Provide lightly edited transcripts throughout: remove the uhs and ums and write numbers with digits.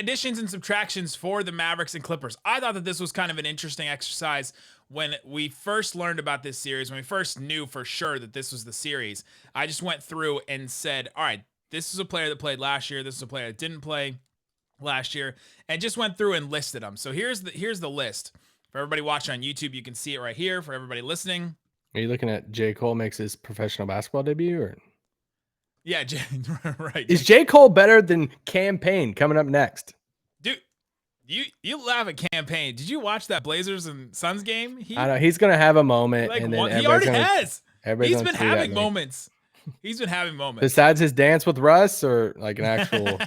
additions and subtractions for the Mavericks and Clippers. I thought that this was kind of an interesting exercise when we first learned about this series, when we first knew for sure that this was the series. I just went through and said, all right, this is a player that played last year. This is a player that didn't play last year, and just went through and listed them. So here's the list. For everybody watching on YouTube, you can see it right here. For everybody listening. Are you looking at J. Cole makes his professional basketball debut? Or yeah, right. Is J. Cole better than Campaign coming up next? Dude, you laugh at Campaign. Did you watch that Blazers and Suns game? I know he's gonna have a moment, like, and then he already has. He's been having moments. He's been having moments. Besides his dance with Russ, or like an actual.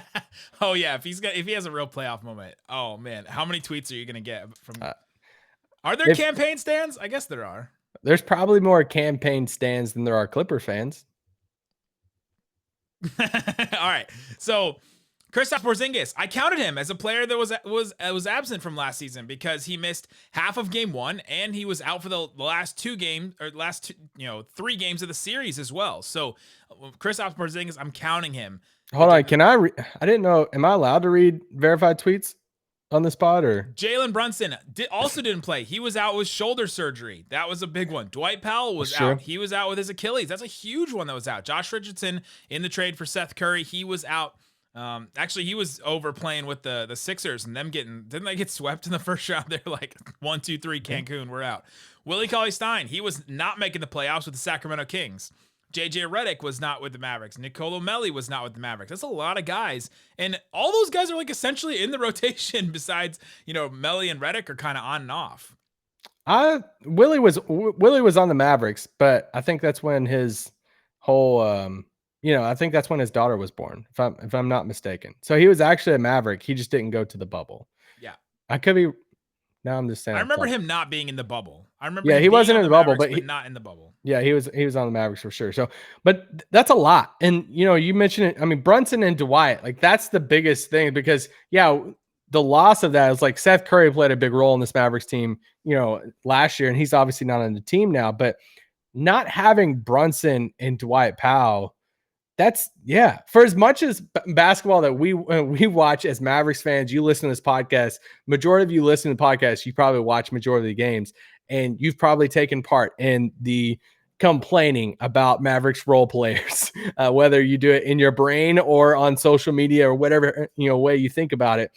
Oh yeah, if he has a real playoff moment. Oh man, how many tweets are you gonna get from? Are there Campaign stands? I guess there are. There's probably more Campaign stands than there are Clipper fans. All right, so Kristaps Porzingis, I counted him as a player that was absent from last season because he missed half of game 1 and he was out for the last 3 games of the series as well. So Kristaps Porzingis, I'm counting him. Hold on, can I didn't know. Am I allowed to read verified tweets on the spot? Or Jalen Brunson also didn't play. He was out with shoulder surgery. That was a big one. Dwight Powell was out. He was out with his Achilles. That's a huge one that was out. Josh Richardson in the trade for Seth Curry, he was out. Actually, he was over playing with the Sixers and them didn't they get swept in the first round? They're like 1, 2, 3, Cancun, we're out. Willie Cauley-Stein, he was not making the playoffs with the Sacramento Kings. JJ Redick was not with the Mavericks. Nicolo Melli was not with the Mavericks. That's a lot of guys. And all those guys are like essentially in the rotation besides, Melli and Redick are kind of on and off. Willie was on the Mavericks, but I think that's when his whole I think that's when his daughter was born, if I'm not mistaken. So he was actually a Maverick. He just didn't go to the bubble. Yeah. I could be. Now I'm just saying. I remember him not being in the bubble. I remember. Yeah, he wasn't in the bubble, but not in the bubble. Yeah, he was on the Mavericks for sure. So, but that's a lot. And you mentioned it. I mean, Brunson and Dwight, like that's the biggest thing because the loss of that is like Seth Curry played a big role in this Mavericks team, last year, and he's obviously not on the team now. But not having Brunson and Dwight Powell. That's for as much as basketball that we watch as Mavericks fans, you listen to this podcast, majority of you listen to the podcast, you probably watch majority of the games, and you've probably taken part in the complaining about Mavericks role players, whether you do it in your brain or on social media or whatever way you think about it.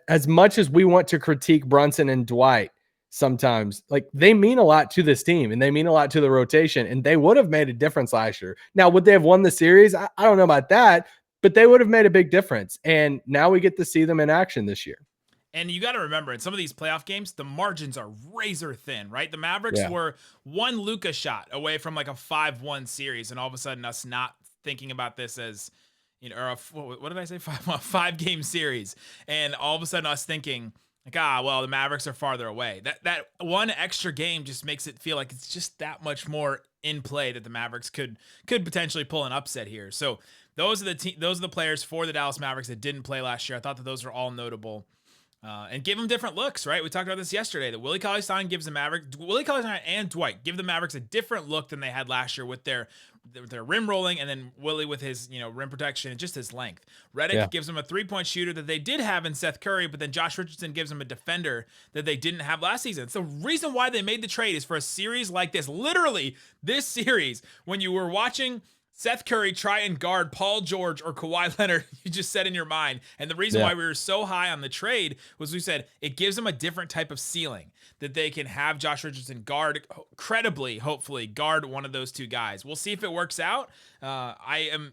As much as we want to critique Brunson and Dwight, sometimes like they mean a lot to this team and they mean a lot to the rotation, and they would have made a difference last year. Now, would they have won the series? I don't know about that, but they would have made a big difference. And now we get to see them in action this year. And you got to remember, in some of these playoff games, the margins are razor thin, right? The Mavericks were one Luka shot away from like a 5-1 series, and all of a sudden us not thinking about this as, or what did I say? 5-game series. And all of a sudden us thinking, like, the Mavericks are farther away. That one extra game just makes it feel like it's just that much more in play that the Mavericks could potentially pull an upset here. So those are the players for the Dallas Mavericks that didn't play last year. I thought that those are all notable. And give them different looks, right? We talked about this yesterday, that Willie Cauley-Stein gives the Mavericks, Willie Cauley-Stein and Dwight give the Mavericks a different look than they had last year with their rim rolling, and then Willie with his, rim protection and just his length. Redick gives them a 3-point shooter that they did have in Seth Curry, but then Josh Richardson gives them a defender that they didn't have last season. It's the reason why they made the trade is for a series like this. Literally, this series, when you were watching Seth Curry try and guard Paul George or Kawhi Leonard, you just said in your mind. And the reason why we were so high on the trade was we said it gives them a different type of ceiling that they can have Josh Richardson guard, credibly, hopefully, guard one of those two guys. We'll see if it works out. I am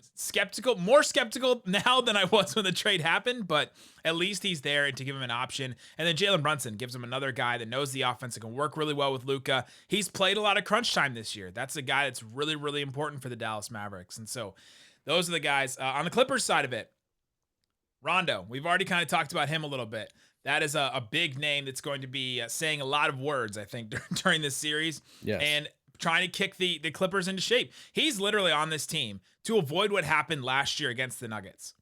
more skeptical now than I was when the trade happened, but at least he's there to give him an option. And then Jalen Brunson gives him another guy that knows the offense and can work really well with Luka. He's played a lot of crunch time this year. That's a guy that's really, really important for the Dallas Mavericks. And so those are the guys. On the Clippers side of it, Rondo, we've already kind of talked about him a little bit. That is a big name that's going to be saying a lot of words, I think, during this series. Yes. And trying to kick the Clippers into shape. He's literally on this team to avoid what happened last year against the Nuggets.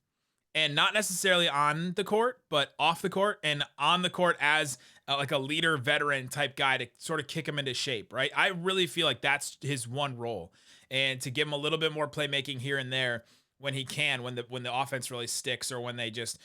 And not necessarily on the court, but off the court and on the court as like a leader, veteran type guy to sort of kick him into shape, right? I really feel like that's his one role. And to give him a little bit more playmaking here and there when he can, when the offense really sticks, or when they just,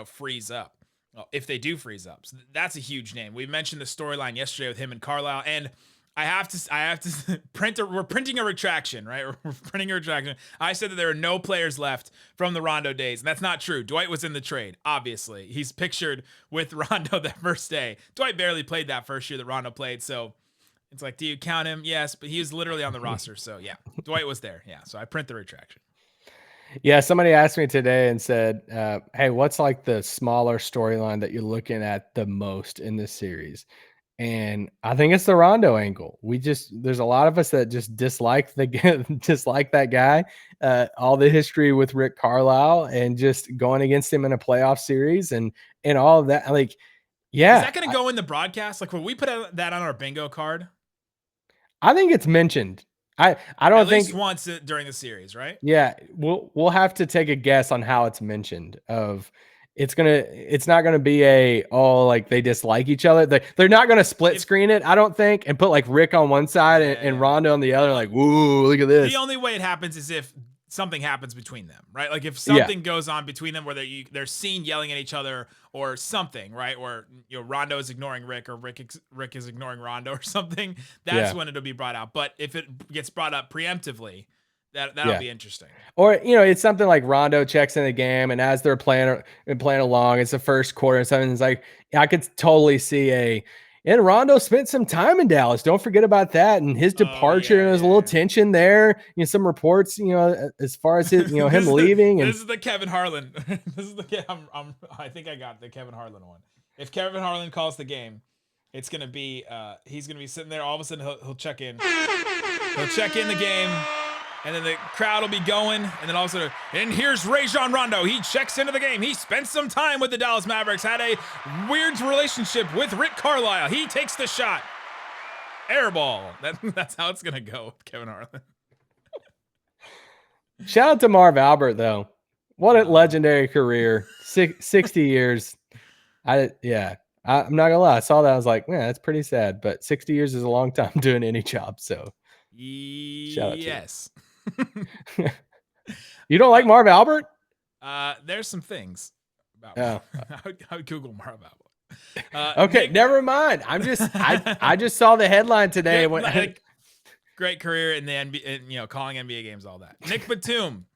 freeze up. Well, if they do freeze up. So that's a huge name. We mentioned the storyline yesterday with him and Carlisle, and I have to we're printing a retraction, right? We're printing a retraction. I said that there are no players left from the Rondo days, and that's not true. Dwight was in the trade, obviously. He's pictured with Rondo that first day. Dwight barely played that first year that Rondo played, so it's like, do you count him? Yes, but he was literally on the roster, so yeah. Dwight was there, yeah. So I print the retraction. Yeah, somebody asked me today and said, hey, what's like the smaller storyline that you're looking at the most in this series? And I think it's the Rondo angle. There's a lot of us that just dislike dislike that guy. All the history with Rick Carlisle and just going against him in a playoff series and all of that. Like, yeah. Is that going to go in the broadcast? Like, will we put that on our bingo card? I think it's mentioned. I don't At think least once during the series, right? Yeah, we'll have to take a guess on how it's mentioned. It's not gonna be like they dislike each other. They're not gonna split screen it, I don't think, and put like Rick on one side and Rondo on the other. Like, woo, look at this. The only way it happens is if something happens between them, right? Like if something goes on between them where they're seen yelling at each other or something, right? Or Rondo is ignoring Rick, or Rick is ignoring Rondo or something. That's when it'll be brought out. But if it gets brought up preemptively, that'll be interesting. Or it's something like Rondo checks in the game, and as they're playing along, it's the first quarter and something. It's like I could totally see and Rondo spent some time in Dallas. Don't forget about that. And his departure, and there's a little tension there. Some reports, as far as his, him leaving. This is the Kevin Harlan. This is I think I got the Kevin Harlan one. If Kevin Harlan calls the game, it's gonna be he's gonna be sitting there. All of a sudden, he'll check in. He'll check in the game. And then the crowd will be going, and then all of a sudden, and here's Rajon Rondo. He checks into the game. He spent some time with the Dallas Mavericks, had a weird relationship with Rick Carlisle. He takes the shot. Airball. That's how it's going to go with Kevin Harlan. Shout out to Marv Albert, though. What a legendary career. 60 years. I'm not going to lie. I saw that. I was like, man, that's pretty sad. But 60 years is a long time doing any job, so. Yes. You don't like Marv Albert? There's some things about I would Google Marv Albert. Okay, never mind. I just saw the headline today. Great career in the NBA, calling NBA games, all that. Nick Batum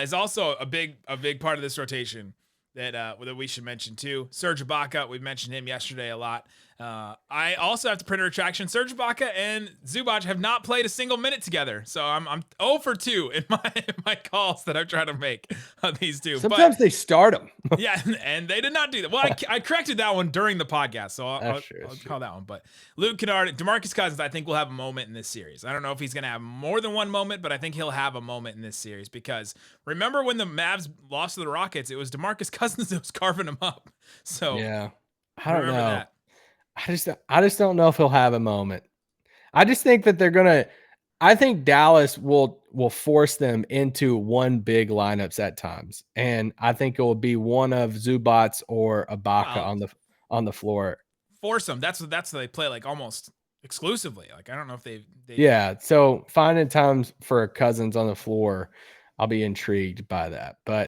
is also a big part of this rotation that we should mention too. Serge Ibaka, we've mentioned him yesterday a lot. I also have to print a retraction. Serge Ibaka and Zubac have not played a single minute together, so I'm 0 for 2 in my calls that I'm trying to make on these two. Sometimes they start them. Yeah, and they did not do that. Well, I corrected that one during the podcast, so I'll call that one. But Luke Kennard, DeMarcus Cousins, I think will have a moment in this series. I don't know if he's going to have more than one moment, but I think he'll have a moment in this series because remember when the Mavs lost to the Rockets, it was DeMarcus Cousins that was carving them up. So yeah, I don't know. That. I just don't know if he'll have a moment. I just think that I think Dallas will force them into one big lineups at times. And I think it will be one of Zubac or Ibaka on the floor. Force them. That's what they play like almost exclusively. Like I don't know if they Yeah, so finding times for Cousins on the floor, I'll be intrigued by that. But